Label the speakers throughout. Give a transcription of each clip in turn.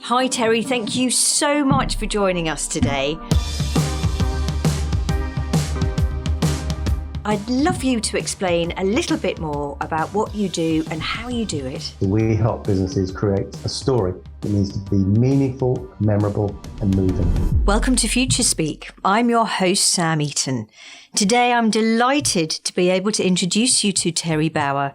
Speaker 1: Hi Terry, thank you so much for joining us today. I'd love you to explain a little bit more about what you do and how you do it.
Speaker 2: We help businesses create a story that needs to be meaningful, memorable and moving.
Speaker 1: Welcome to Future Speak. I'm your host, Sam Eaton. Today I'm delighted to be able to introduce you to Terry Bauer.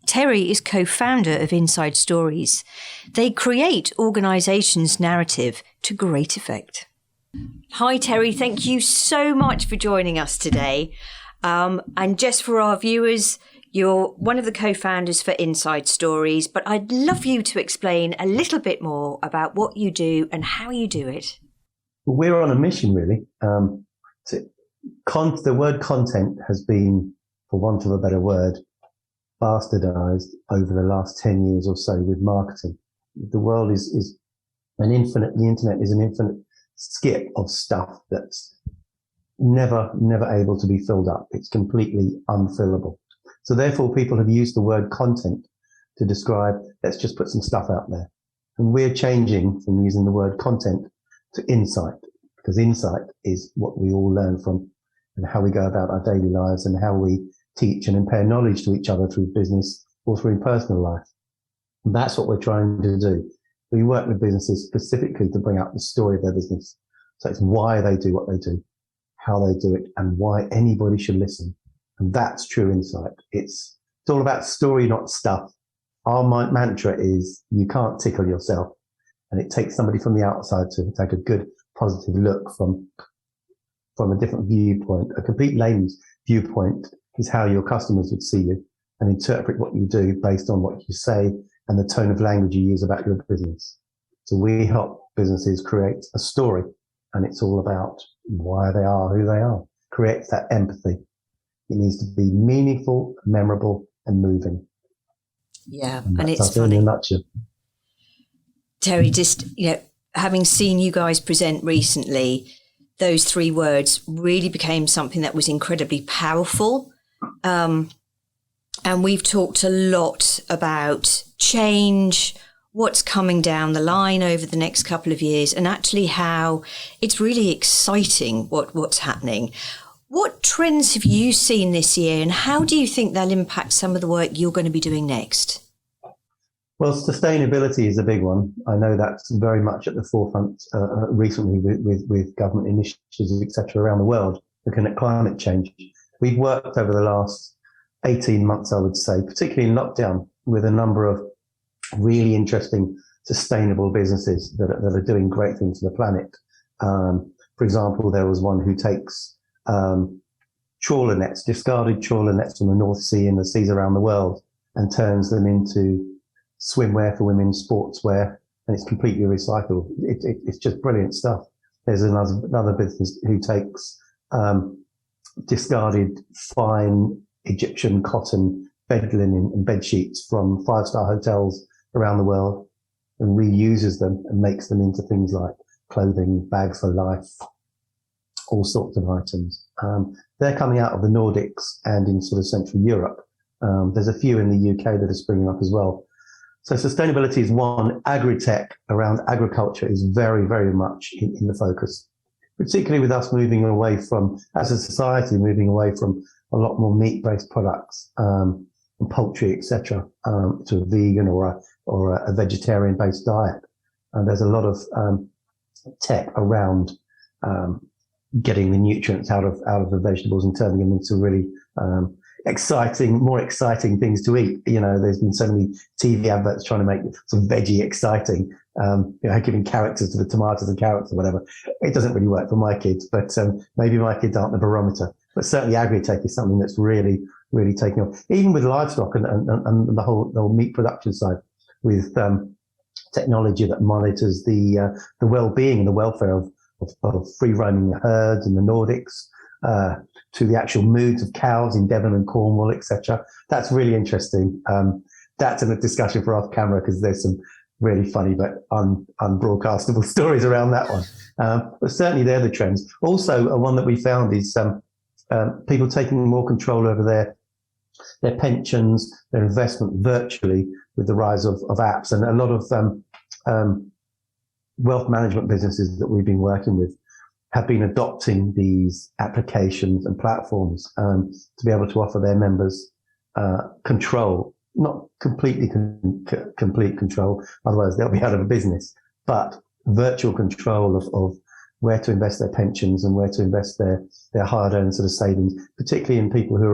Speaker 1: Terry is co-founder of Inside Stories. They create organisations' narrative to great effect. Hi Terry, thank you so much for joining us today. And just for our viewers, you're one of the co-founders for Inside Stories, but I'd love you to explain a little bit more about what you do and how you do it.
Speaker 2: We're on a mission, really. The word content has been, for want of a better word, bastardized over the last 10 years or so with marketing. The world is an infinite, the internet is an infinite skip of stuff that's never able to be filled up. It's completely unfillable. So therefore people have used the word content to describe, let's just put some stuff out there. And we're changing from using the word content to insight, because insight is what we all learn from and how we go about our daily lives and how we teach and impart knowledge to each other through business or through personal life. And that's what we're trying to do. We work with businesses specifically to bring out the story of their business. So it's why they do what they do, how they do it, and why anybody should listen. And that's true insight. It's all about story, not stuff. Our mantra is you can't tickle yourself. And it takes somebody from the outside to take a good, positive look from a different viewpoint. A complete layman's viewpoint is how your customers would see you and interpret what you do based on what you say and the tone of language you use about your business. So we help businesses create a story, and it's all about why they are who they are. Creates that empathy. It needs to be meaningful, memorable and moving.
Speaker 1: Yeah, and it's
Speaker 2: funny. In a nutshell.
Speaker 1: Terry, just, having seen you guys present recently, those three words really became something that was incredibly powerful. And we've talked a lot about change, what's coming down the line over the next couple of years, and actually how it's really exciting what's happening. What trends have you seen this year, and how do you think they'll impact some of the work you're going to be doing next?
Speaker 2: Well, sustainability is a big one. I know that's very much at the forefront recently with government initiatives, etc., around the world, looking at climate change. We've worked over the last 18 months, I would say, particularly in lockdown, with a number of really interesting, sustainable businesses that are doing great things for the planet. For example, there was one who takes trawler nets, discarded trawler nets from the North Sea and the seas around the world, and turns them into swimwear for women, sportswear, and it's completely recycled. It's just brilliant stuff. There's another business who takes discarded fine Egyptian cotton bed linen and bed sheets from 5-star hotels around the world and reuses them and makes them into things like clothing, bags for life, all sorts of items. They're coming out of the Nordics and in sort of Central Europe. There's a few in the UK that are springing up as well. So sustainability is one. Agri-tech around agriculture is very, very much in the focus, particularly with us moving away from, as a society, moving away from a lot more meat-based products and poultry, etc., to a vegan or a vegetarian-based diet. And there's a lot of tech around getting the nutrients out of the vegetables and turning them into really more exciting things to eat. There's been so many TV adverts trying to make some veggie exciting, giving characters to the tomatoes and carrots or whatever. It doesn't really work for my kids, but maybe my kids aren't the barometer. But certainly agri-tech is something that's really, really taking off. Even with livestock and the whole meat production side, with technology that monitors the well-being and the welfare of free-roaming herds in the Nordics, to the actual moods of cows in Devon and Cornwall, etc. That's really interesting. That's a discussion for off camera because there's some really funny but unbroadcastable stories around that one. But certainly they're the trends. Also, one that we found is people taking more control over their pensions, their investment virtually with the rise of apps, and a lot of wealth management businesses that we've been working with have been adopting these applications and platforms to be able to offer their members control, not completely complete control, otherwise they'll be out of a business, but virtual control of where to invest their pensions and where to invest their hard-earned sort of savings, particularly in people who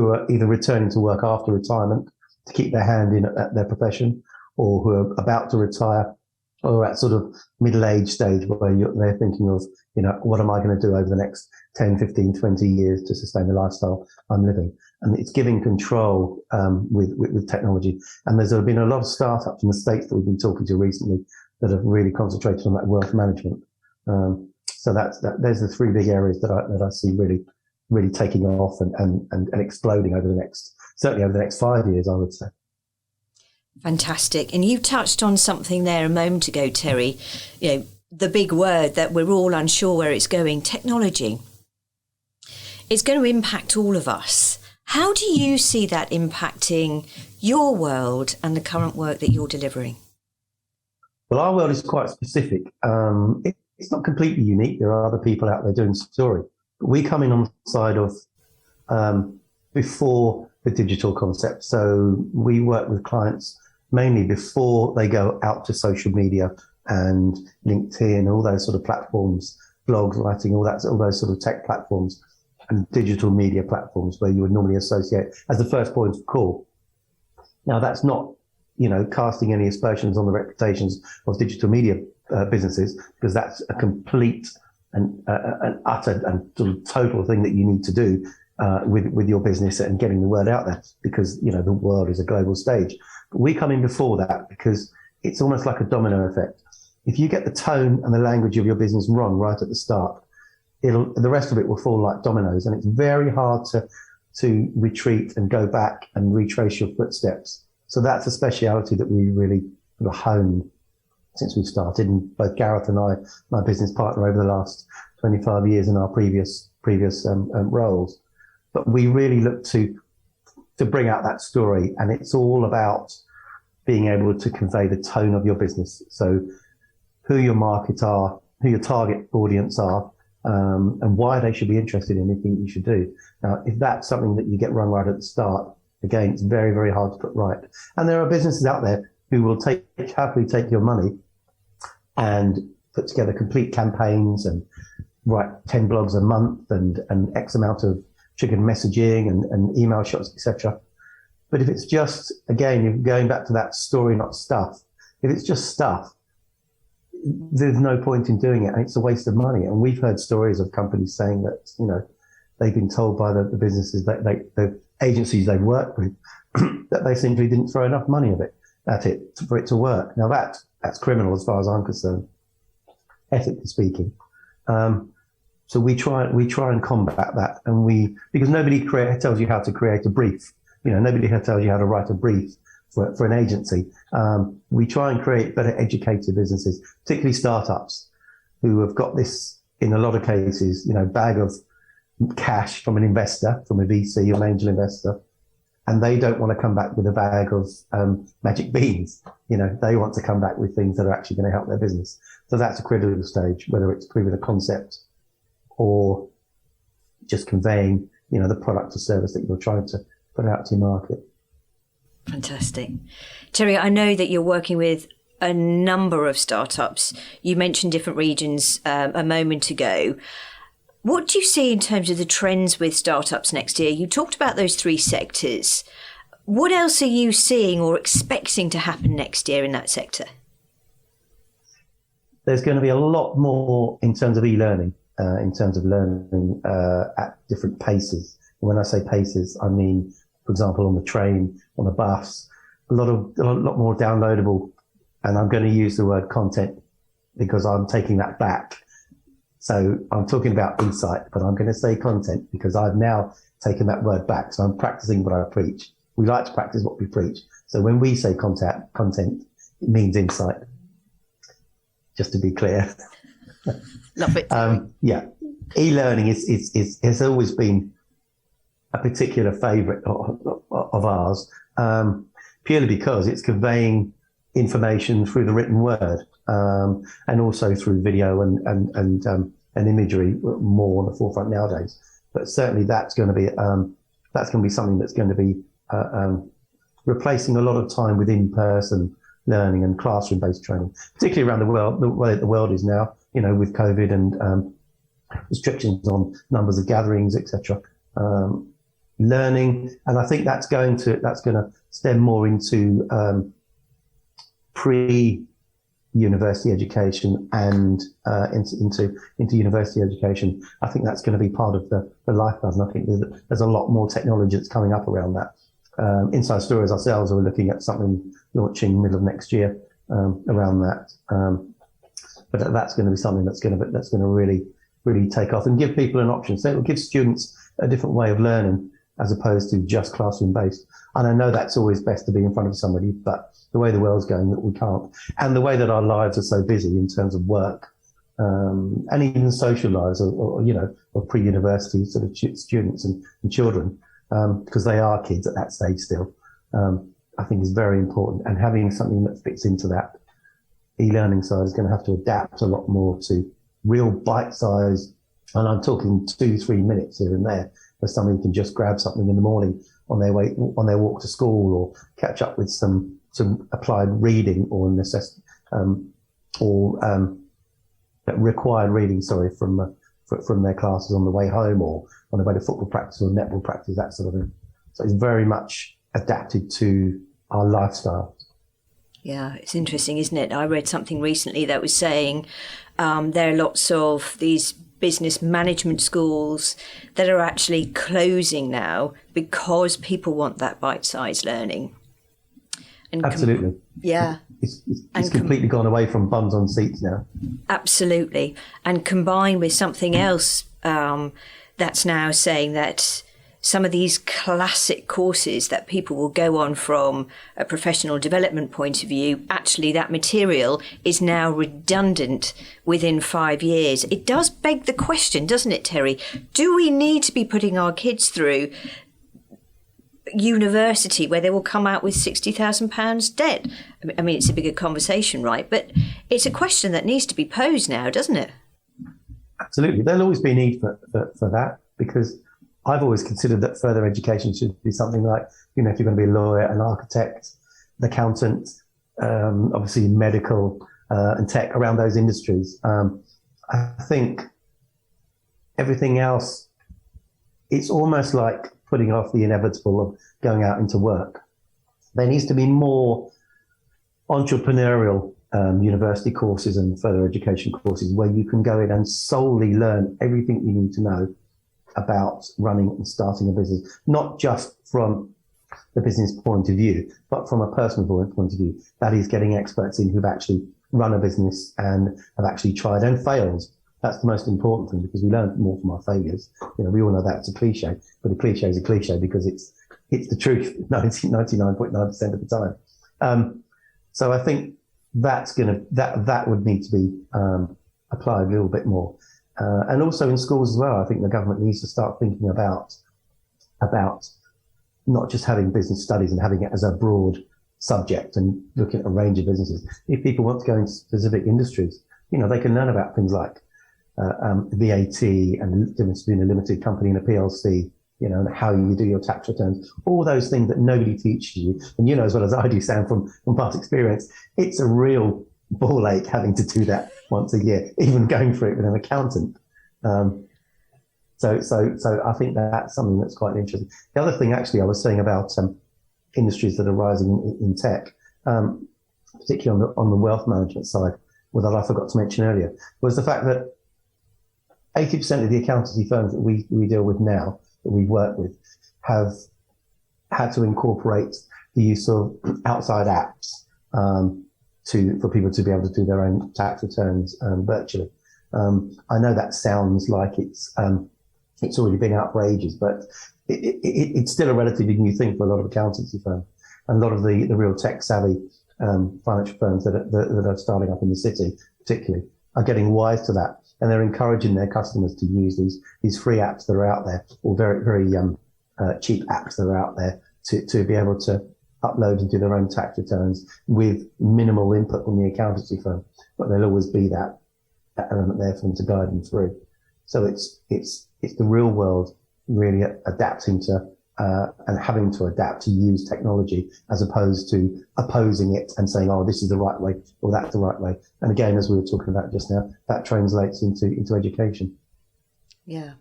Speaker 2: are either returning to work after retirement to keep their hand in at their profession, or who are about to retire, or at sort of middle-age stage where they're thinking of, what am I going to do over the next 10, 15, 20 years to sustain the lifestyle I'm living? And it's giving control with technology. And there's been a lot of startups in the States that we've been talking to recently that have really concentrated on that wealth management. So there's the three big areas that I see really taking off and exploding certainly over the next 5 years, I would say.
Speaker 1: Fantastic. And you touched on something there a moment ago, Terry, the big word that we're all unsure where it's going, technology. It's going to impact all of us. How do you see that impacting your world and the current work that you're delivering?
Speaker 2: Well, our world is quite specific. It's not completely unique. There are other people out there doing story. But we come in on the side of before the digital concept. So we work with clients mainly before they go out to social media and LinkedIn, all those sort of platforms, blogs, writing, all those sort of tech platforms and digital media platforms where you would normally associate as the first point of call. Now, that's not, casting any aspersions on the reputations of digital media businesses, because that's a complete and an utter and sort of total thing that you need to do with your business and getting the word out there, because, the world is a global stage. But we come in before that because it's almost like a domino effect. If you get the tone and the language of your business wrong right at the start, the rest of it will fall like dominoes, and it's very hard to retreat and go back and retrace your footsteps. So that's a speciality that we really sort of honed since we've started, and both Gareth and I, my business partner, over the last 25 years in our previous roles. But we really look to bring out that story, and it's all about being able to convey the tone of your business. So who your market are, who your target audience are, and why they should be interested in anything you should do. Now, if that's something that you get wrong right at the start, again, it's very, very hard to put right. And there are businesses out there who will happily take your money and put together complete campaigns and write 10 blogs a month and X amount of triggered messaging and email shots, etc. But if it's just, again, you're going back to that story, not stuff. If it's just stuff, there's no point in doing it, and it's a waste of money. And we've heard stories of companies saying that, they've been told by the businesses that the agencies they've worked with that they simply didn't throw enough money at it for it to work. Now that's criminal as far as I'm concerned, ethically speaking. So we try and combat that, because nobody tells you how to create a brief. Nobody tells you how to write a brief for an agency. We try and create better educated businesses, particularly startups, who have got this, in a lot of cases, bag of cash from an investor, from a VC or an angel investor, and they don't want to come back with a bag of magic beans. They want to come back with things that are actually going to help their business. So that's a critical stage, whether it's proving a concept or just conveying, the product or service that you're trying to put out to your market.
Speaker 1: Fantastic. Terry, I know that you're working with a number of startups. You mentioned different regions a moment ago. What do you see in terms of the trends with startups next year? You talked about those three sectors. What else are you seeing or expecting to happen next year in that sector?
Speaker 2: There's going to be a lot more in terms of e-learning, in terms of learning at different paces. And when I say paces, I mean, for example, on the train, on the bus, a lot more downloadable. And I'm going to use the word content because I'm taking that back. So I'm talking about insight, but I'm going to say content because I've now taken that word back. So I'm practicing what I preach. We like to practice what we preach. So when we say content, it means insight. Just to be clear.
Speaker 1: Love it.
Speaker 2: Yeah. E-learning has always been a particular favourite of ours, purely because it's conveying information through the written word. and also through video and imagery more on the forefront nowadays. But certainly that's going to be something that's going to be replacing a lot of time with in-person learning and classroom-based training, particularly around the world, the way the world is now, with COVID and restrictions on numbers of gatherings, etc. Learning, and I think that's going to stem more into pre-university education and into university education. I think that's going to be part of the lifeblood, and I think there's a lot more technology that's coming up around that. Inside Stories ourselves are looking at something launching middle of next year around that. But that's going to be something that's going to really take off and give people an option. So it will give students a different way of learning as opposed to just classroom based. And I know that's always best to be in front of somebody, but the way the world's going, that we can't. And the way that our lives are so busy in terms of work, and even social lives or pre-university sort of students and children, because they are kids at that stage still, I think is very important. And having something that fits into that e-learning side is going to have to adapt a lot more to real bite-sized, and I'm talking 2-3 minutes here and there, where somebody can just grab something in the morning on their walk to school, or catch up with some applied reading or required reading, from their classes on the way home, or on the way to football practice or netball practice, that sort of thing. So it's very much adapted to our lifestyle.
Speaker 1: Yeah, it's interesting, isn't it? I read something recently that was saying there are lots of these business management schools that are actually closing now because people want that bite-sized learning. And
Speaker 2: absolutely. It's completely gone away from bums on seats now.
Speaker 1: Absolutely. And combined with something else that's now saying that some of these classic courses that people will go on from a professional development point of view, actually that material is now redundant within 5 years. It does beg the question, doesn't it, Terry? Do we need to be putting our kids through university where they will come out with £60,000 debt? I mean, it's a bigger conversation, right? But it's a question that needs to be posed now, doesn't it?
Speaker 2: Absolutely. There'll always be a need for that, because I've always considered that further education should be something like, if you're going to be a lawyer, an architect, an accountant, obviously medical and tech, around those industries. I think everything else, it's almost like putting off the inevitable of going out into work. There needs to be more entrepreneurial university courses and further education courses where you can go in and solely learn everything you need to know about running and starting a business, not just from the business point of view, but from a personal point of view. That is getting experts in who've actually run a business and have actually tried and failed. That's the most important thing, because we learn more from our failures. We all know that's a cliche, but a cliche is a cliche because it's the truth 99.9% of the time. So I think that would need to be applied a little bit more. And also in schools as well, I think the government needs to start thinking about not just having business studies and having it as a broad subject and looking at a range of businesses. If people want to go into specific industries, they can learn about things like VAT and the difference between a limited company and a PLC, and how you do your tax returns, all those things that nobody teaches you. And as well as I do, Sam, from past experience, it's a real ball ache having to do that once a year, even going through it with an accountant. So I think that's something that's quite interesting. The other thing, actually, I was saying about industries that are rising in tech, particularly on the wealth management side, that I forgot to mention earlier, was the fact that 80% of the accountancy firms that we deal with now, that we work with, have had to incorporate the use of outside apps for people to be able to do their own tax returns virtually. I know that sounds like it's already been out for ages, but it's still a relatively new thing for a lot of accountancy firms, and a lot of the real tech savvy financial firms that are starting up in the city, particularly, are getting wise to that, and they're encouraging their customers to use these free apps that are out there, or very very cheap apps that are out there, to be able to upload and do their own tax returns with minimal input from the accountancy firm, but there'll always be that element there for them to guide them through. So it's the real world really adapting to and having to adapt to use technology as opposed to opposing it and saying, oh, this is the right way or that's the right way. And again, as we were talking about just now, that translates into education.
Speaker 1: Yeah.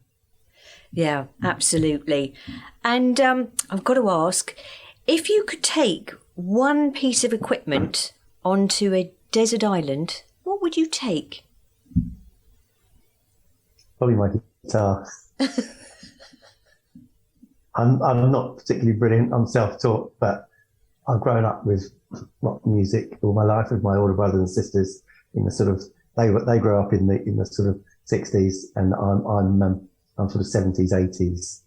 Speaker 1: Yeah, absolutely. And I've got to ask, if you could take one piece of equipment onto a desert island, what would you take?
Speaker 2: Probably my guitar. I'm not particularly brilliant. I'm self-taught, but I've grown up with rock music all my life with my older brothers and sisters. In the sort of they grew up in the sort of 60s, and I'm sort of 70s, 80s.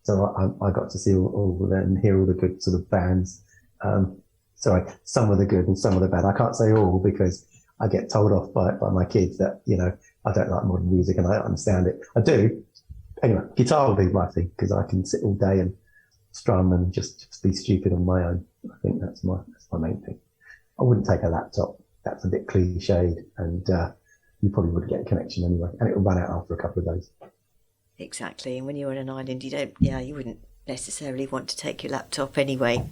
Speaker 2: So I got to see all of that and hear all the good sort of bands. Sorry, some of the good and some of the bad. I can't say all because I get told off by my kids that, I don't like modern music and I don't understand it. I do. Anyway, guitar would be my thing because I can sit all day and strum and just be stupid on my own. I think that's my main thing. I wouldn't take a laptop. That's a bit cliched, and you probably wouldn't get a connection anyway, and it would run out after a couple of days.
Speaker 1: Exactly. And when you're on an island, you wouldn't necessarily want to take your laptop anyway.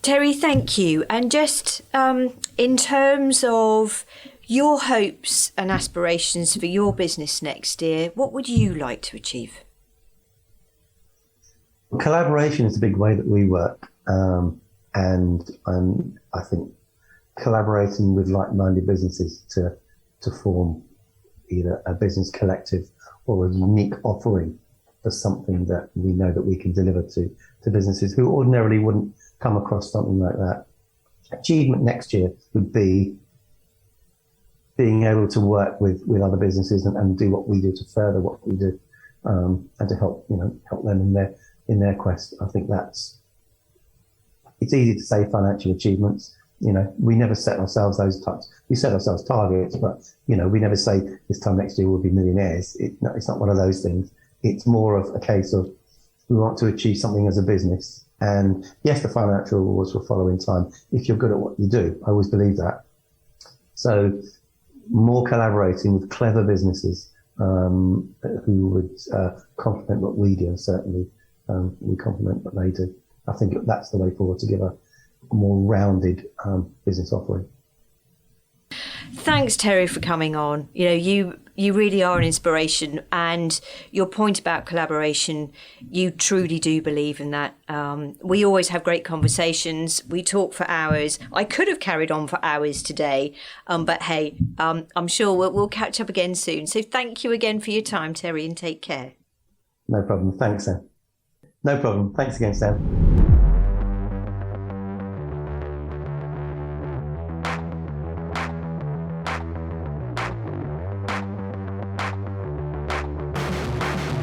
Speaker 1: Terry, thank you. And just in terms of your hopes and aspirations for your business next year, what would you like to achieve?
Speaker 2: Collaboration is a big way that we work. And I think collaborating with like-minded businesses to form either a business collective or a unique offering for something that we know that we can deliver to businesses who ordinarily wouldn't come across something like that. Achievement next year would be being able to work with other businesses and do what we do to further what we do, and to help them in their quest. I think it's easy to say financial achievements. We never set ourselves those types. We set ourselves targets, but we never say this time next year we'll be millionaires. It's not one of those things. It's more of a case of we want to achieve something as a business. And yes, the financial rewards will follow in time if you're good at what you do. I always believe that. So more collaborating with clever businesses who would complement what we do, and certainly we complement what they do. I think that's the way forward to give a more rounded business offering.
Speaker 1: Thanks, Terry, for coming on. You really are an inspiration, and your point about collaboration, you truly do believe in that. We always have great conversations. We talk for hours. I could have carried on for hours today, but hey, I'm sure we'll catch up again soon. So thank you again for your time, Terry, and take care.
Speaker 2: No problem. Thanks, Sam. No problem. Thanks again, Sam.